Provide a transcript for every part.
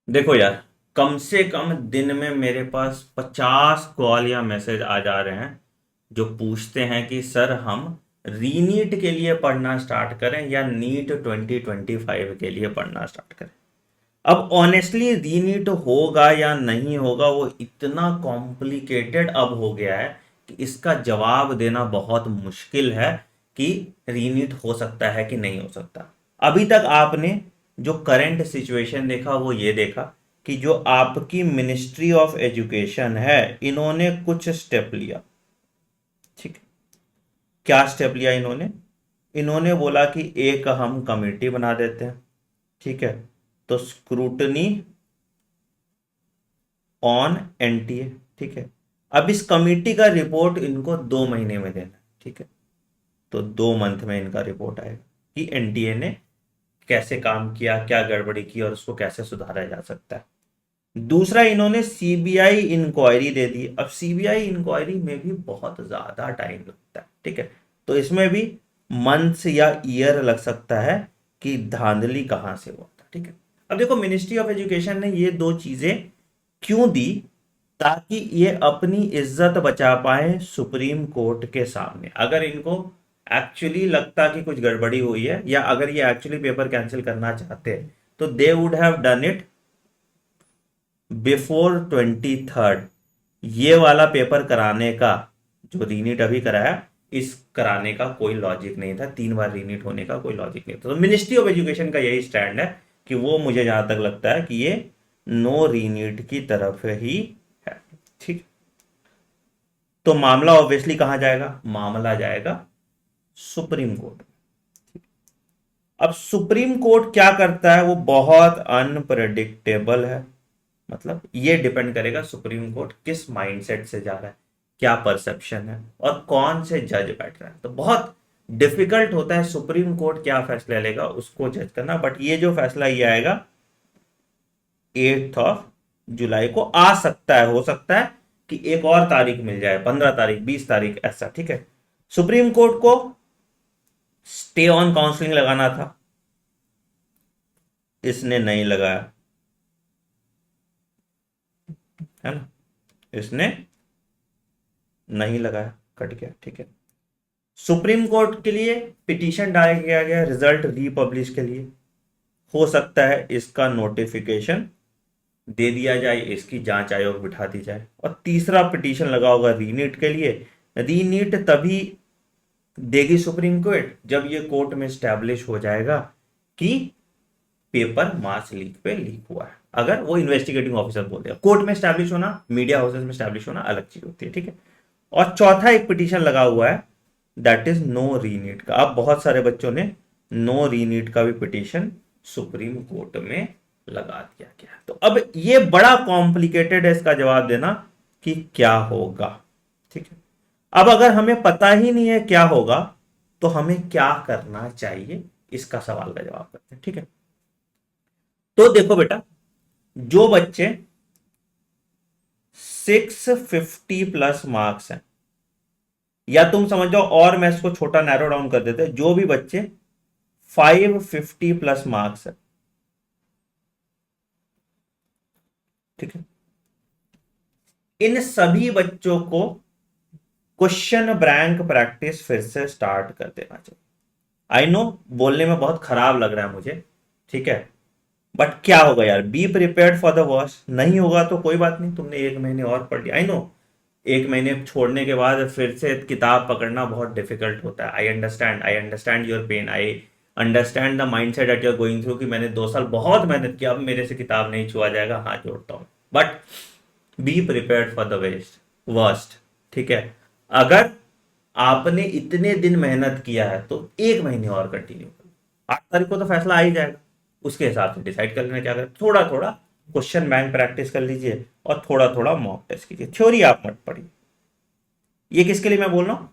देखो यार, कम से कम दिन में मेरे पास 50 कॉल या मैसेज आ जा रहे हैं जो पूछते हैं कि सर हम रीनीट के लिए पढ़ना स्टार्ट करें या नीट 2025 के लिए पढ़ना स्टार्ट करें। अब ऑनेस्टली रीनीट होगा या नहीं होगा वो इतना कॉम्प्लिकेटेड अब हो गया है कि इसका जवाब देना बहुत मुश्किल है कि रीनीट हो सकता है कि नहीं हो सकता। अभी तक आपने जो करंट सिचुएशन देखा वो ये देखा कि जो आपकी मिनिस्ट्री ऑफ एजुकेशन है इन्होंने कुछ स्टेप लिया। ठीक है, क्या स्टेप लिया इन्होंने? इन्होंने बोला कि एक हम कमेटी बना देते हैं। ठीक है, तो स्क्रूटनी ऑन एनटीए। ठीक है, अब इस कमेटी का रिपोर्ट इनको 2 महीने में देना है। ठीक है, तो 2 मंथ में इनका रिपोर्ट आएगा कि एनटीए ने कैसे काम किया, क्या गड़बड़ी की और उसको कैसे सुधारा जा सकता है। दूसरा, इन्होंने सीबीआई इंक्वायरी दे दी। अब सीबीआई इंक्वायरी में भी बहुत ज्यादा टाइम लगता है। ठीक है, तो इसमें भी मंथ्स या ईयर लग सकता है कि धांधली कहां से हुआ था। ठीक है, अब देखो मिनिस्ट्री ऑफ एजुकेशन ने ये दो चीजें क्यों दी? ताकि ये अपनी इज्जत बचा पाए सुप्रीम कोर्ट के सामने। अगर इनको एक्चुअली लगता कि कुछ गड़बड़ी हुई है या अगर ये एक्चुअली पेपर कैंसिल करना चाहते तो they would have done it before 23rd। ये वाला पेपर कराने का, जो रीनीट अभी कराया, इस कराने का कोई लॉजिक नहीं था। 3 बार रीनीट होने का कोई लॉजिक नहीं था। तो मिनिस्ट्री ऑफ एजुकेशन का यही स्टैंड है कि वो, मुझे जहां तक लगता है कि ये नो रीनीट की तरफ ही है। ठीक, तो मामला ऑब्वियसली कहां जाएगा? मामला जाएगा सुप्रीम कोर्ट। अब सुप्रीम कोर्ट क्या करता है वो बहुत अनप्रडिक्टेबल है। मतलब ये डिपेंड करेगा सुप्रीम कोर्ट किस माइंडसेट से जा रहा है, क्या परसेप्शन है और कौन से जज बैठ रहा है। तो बहुत डिफिकल्ट होता है सुप्रीम कोर्ट क्या फैसला लेगा उसको जज करना। बट ये जो फैसला ये आएगा 8 जुलाई को आ सकता है, हो सकता है कि एक और तारीख मिल जाए, 15 तारीख, 20 तारीख, ऐसा। ठीक है, सुप्रीम कोर्ट को स्टे ऑन काउंसलिंग लगाना था, इसने नहीं लगाया, है ना, इसने नहीं लगाया, कट गया। ठीक है, सुप्रीम कोर्ट के लिए पिटीशन डाल किया गया रिजल्ट रीपब्लिश के लिए। हो सकता है इसका नोटिफिकेशन दे दिया जाए, इसकी जांच आयोग बिठा दी जाए। और तीसरा पिटीशन लगा होगा रीनीट के लिए। रीनीट तभी देगी सुप्रीम कोर्ट जब ये कोर्ट में स्टैब्लिश हो जाएगा कि पेपर मार्च लीक पे लीक हुआ है। अगर वो इन्वेस्टिगेटिंग ऑफिसर बोल दिया, कोर्ट में स्टैब्लिश होना, मीडिया हाउसेस में स्टैब्लिश होना अलग चीज होती है। ठीक है, और चौथा एक पिटीशन लगा हुआ है, दैट इज नो रीनीट का। अब बहुत सारे बच्चों ने नो रीनीट का भी पिटीशन सुप्रीम कोर्ट में लगा दिया गया। तो अब ये बड़ा कॉम्प्लिकेटेड है इसका जवाब देना कि क्या होगा। ठीक है, अब अगर हमें पता ही नहीं है क्या होगा तो हमें क्या करना चाहिए, इसका सवाल का जवाब करते हैं। ठीक है, तो देखो बेटा, जो बच्चे 650 मार्क्स हैं, या तुम समझ जाओ और मैं इसको छोटा नैरो डाउन कर देते, जो भी बच्चे 550 मार्क्स है, ठीक है, इन सभी बच्चों को क्वेश्चन बैंक प्रैक्टिस फिर से स्टार्ट कर देना चाहिए। आई नो बोलने में बहुत खराब लग रहा है मुझे, ठीक है, बट क्या होगा यार, B prepared for the worst. नहीं होगा तो कोई बात नहीं, तुमने 1 महीने और पढ़ लिया। आई नो 1 महीने छोड़ने के बाद फिर से किताब पकड़ना बहुत डिफिकल्ट होता है। I understand your pain, I understand the mind set at you're going through कि मैंने 2 साल बहुत मेहनत किया, अब मेरे से किताब नहीं छुआ जाएगा, हाथ जोड़ता हूँ। But be prepared for the west worst. ठीक है, अगर आपने इतने दिन मेहनत किया है तो 1 महीने और कंटिन्यू करो। 8 तारीख को तो फैसला आ ही जाएगा, उसके हिसाब से डिसाइड कर लेना क्या करें। थोड़ा थोड़ा क्वेश्चन बैंक प्रैक्टिस कर लीजिए और थोड़ा थोड़ा मॉक टेस्ट कीजिए, थ्योरी आप मत पढ़िए। ये किसके लिए मैं बोल रहा हूं?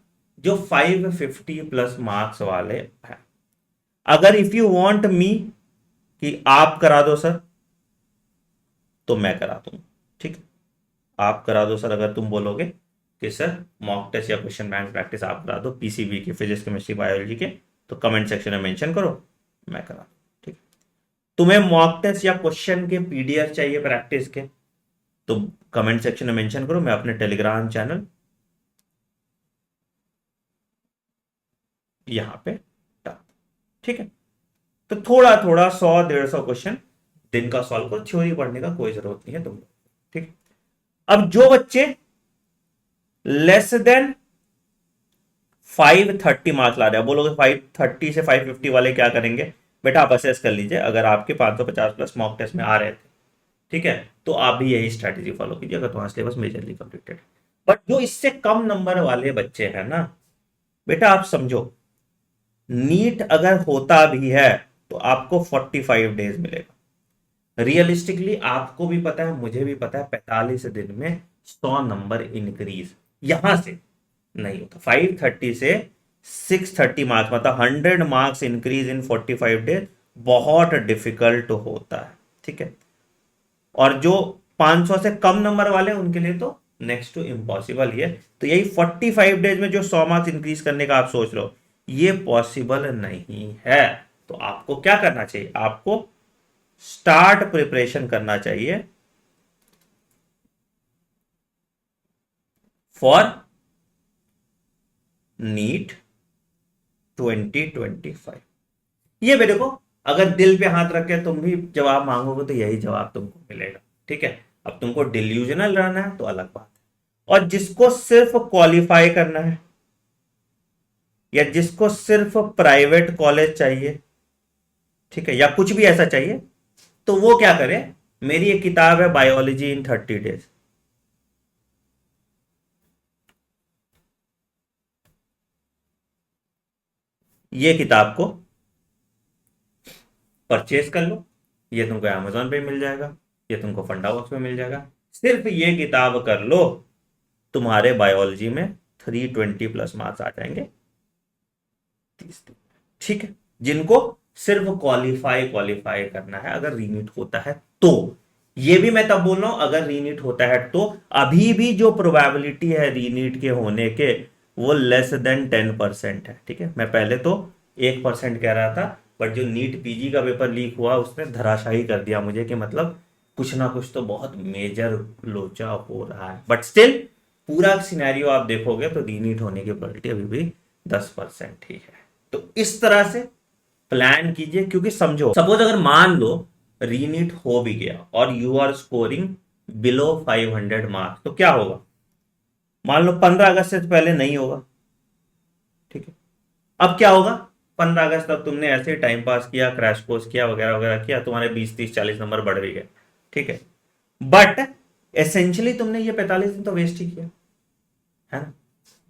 जो 550 मार्क्स वाले हैं। अगर इफ यू वांट मी कि आप करा दो सर, तो मैं करा दूंगा। ठीक है, आप करा दो सर, अगर तुम बोलोगे कि सर मॉक टेस्ट या क्वेश्चन बैंक प्रैक्टिस आप करा दो पीसीबी के, फिजिक्स केमिस्ट्री बायोलॉजी के, तो कमेंट सेक्शन में मेंशन करो, मैं करा दूँ। ठीक है, तुम्हें मॉक टेस्ट या क्वेश्चन के पीडीएफ चाहिए प्रैक्टिस के, तो कमेंट सेक्शन में मेंशन करो, मैं अपने टेलीग्राम चैनल यहां पे डाल, ठीक है। तो थोड़ा थोड़ा 100-150 क्वेश्चन दिन का सॉल्व करो, थ्योरी पढ़ने का कोई जरूरत नहीं है तुम, ठीक। अब जो बच्चे लेस देन 530 मार्क्स ला रहे हैं, बोलोगे 530 से 550 वाले क्या करेंगे? बेटा आप असेस कर लीजिए, अगर आपके 550 प्लस मॉक टेस्ट में आ रहे थे, ठीक है, तो आप भी यही स्ट्रैटेजी फॉलो कीजिए अगर तुम्हारा सिलेबस मेजरली कंप्लीटेड। बट जो इससे कम नंबर वाले बच्चे हैं ना, बेटा आप समझो, नीट अगर होता भी है तो आपको 45 डेज मिलेगा। रियलिस्टिकली आपको भी पता है, मुझे भी पता है, 45 दिन में 100 नंबर इंक्रीज यहां से नहीं होता। 530 से 630 मार्क्स, मतलब 100 मार्क्स इंक्रीज इन 45 डेज बहुत डिफिकल्ट होता है, ठीक है। और जो 500 से कम नंबर वाले हैं उनके लिए तो नेक्स्ट टू इम्पॉसिबल ही है। तो यही 45 डेज में जो 100 मार्क्स इंक्रीज करने का आप सोच रहे हो, ये पॉसिबल नहीं है। तो आपको क्या करना चाहिए? आपको स्टार्ट प्रिपरेशन करना चाहिए फॉर नीट 2025। ये मेरे को, अगर दिल पे हाथ रख के तुम भी जवाब मांगोगे तो यही जवाब तुमको मिलेगा, ठीक है। अब तुमको डिल्यूजनल रहना है तो अलग बात है, और जिसको सिर्फ क्वालिफाई करना है या जिसको सिर्फ प्राइवेट कॉलेज चाहिए, ठीक है, या कुछ भी ऐसा चाहिए, तो वो क्या करे? मेरी एक किताब है बायोलॉजी इन 30 डेज, ये किताब को परचेज कर लो। ये तुमको अमेजोन पे मिल जाएगा, ये तुमको फंडा बॉक्स में मिल जाएगा। सिर्फ ये किताब कर लो, तुम्हारे बायोलॉजी में 320 प्लस मार्क्स आ जाएंगे 30 दिन, ठीक है। जिनको सिर्फ क्वालिफाई क्वालिफाई करना है, अगर रीनीट होता है तो, ये भी मैं तब बोल रहा हूं अगर रीनीट होता है तो, अभी भी जो प्रोबेबिलिटी है रीनीट के होने के वो लेस देन 10% है, ठीक है। मैं पहले तो 1% कह रहा था, बट जो नीट पीजी का पेपर लीक हुआ उसने धराशाही कर दिया मुझे कि मतलब कुछ ना कुछ तो बहुत मेजर लोचा हो रहा है। बट स्टिल पूरा सिनेरियो आप देखोगे तो रीनीट होने की प्रोबेबिलिटी अभी भी 10% ही है। तो इस तरह से प्लान कीजिए, क्योंकि समझो सपोज अगर मान लो रीनीट हो भी गया और you are scoring below 500 marks, तो क्या होगा? मान लो 15 अगस्त से पहले नहीं होगा, ठीक है। अब क्या होगा? 15 अगस्त तक तुमने ऐसे ही टाइम पास किया, क्रैश कोर्स किया, वगैरह वगैरह किया, तुम्हारे 20-30-40 नंबर बढ़ भी गए, ठीक है। बट एसेंशियली तुमने ये 45 दिन तो वेस्ट ही किया, है ना।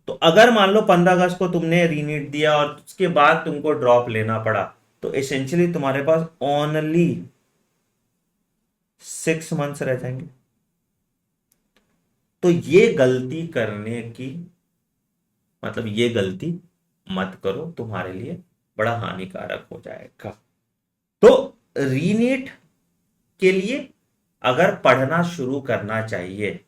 तो अगर मान लो 15 अगस्त को तुमने रीनीट दिया और उसके बाद तुमको ड्रॉप लेना पड़ा, तो एसेंशियली तुम्हारे पास ओनली 6 मंथ्स रह जाएंगे। तो ये गलती करने की, मतलब ये गलती मत करो, तुम्हारे लिए बड़ा हानिकारक हो जाएगा। तो रीनीट के लिए अगर पढ़ना शुरू करना चाहिए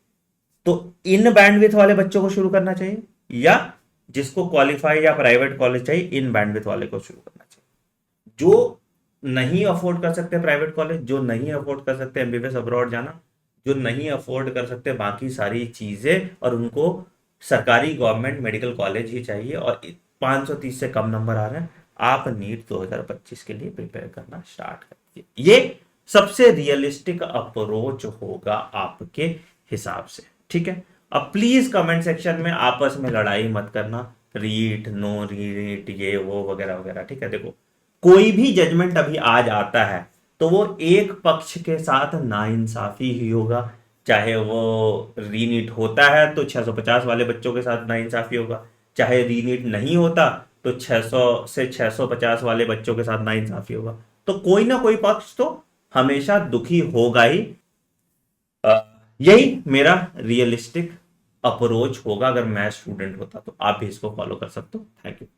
तो इन बैंडविथ वाले बच्चों को शुरू करना चाहिए, या जिसको क्वालिफाई या प्राइवेट कॉलेज चाहिए इन बैंडविथ वाले को शुरू करना चाहिए। जो नहीं अफोर्ड कर सकते प्राइवेट कॉलेज, जो नहीं अफोर्ड कर सकते एमबीबीएस अब्रॉड जाना, जो नहीं अफोर्ड कर सकते बाकी सारी चीजें, और उनको सरकारी गवर्नमेंट मेडिकल कॉलेज ही चाहिए और 530 से कम नंबर आ रहे हैं, आप नीट 2025 के लिए प्रिपेयर करना स्टार्ट कर दीजिए। ये सबसे रियलिस्टिक अप्रोच होगा आपके हिसाब से, ठीक है। अब प्लीज कमेंट सेक्शन में आपस में लड़ाई मत करना, रीट नो रीट ये वो वगैरह वगैरह, ठीक है। देखो कोई भी जजमेंट अभी आज आता है तो वो एक पक्ष के साथ नाइंसाफी ही होगा, चाहे वो रीनीट होता है तो 650 वाले बच्चों के साथ नाइंसाफी होगा, चाहे रीनीट नहीं होता तो 600 से 650 वाले बच्चों के साथ नाइंसाफी होगा। तो कोई ना कोई पक्ष तो हमेशा दुखी होगा ही। यही मेरा रियलिस्टिक अप्रोच होगा, अगर मैं स्टूडेंट होता तो आप भी इसको फॉलो कर सकते हो। Thank you.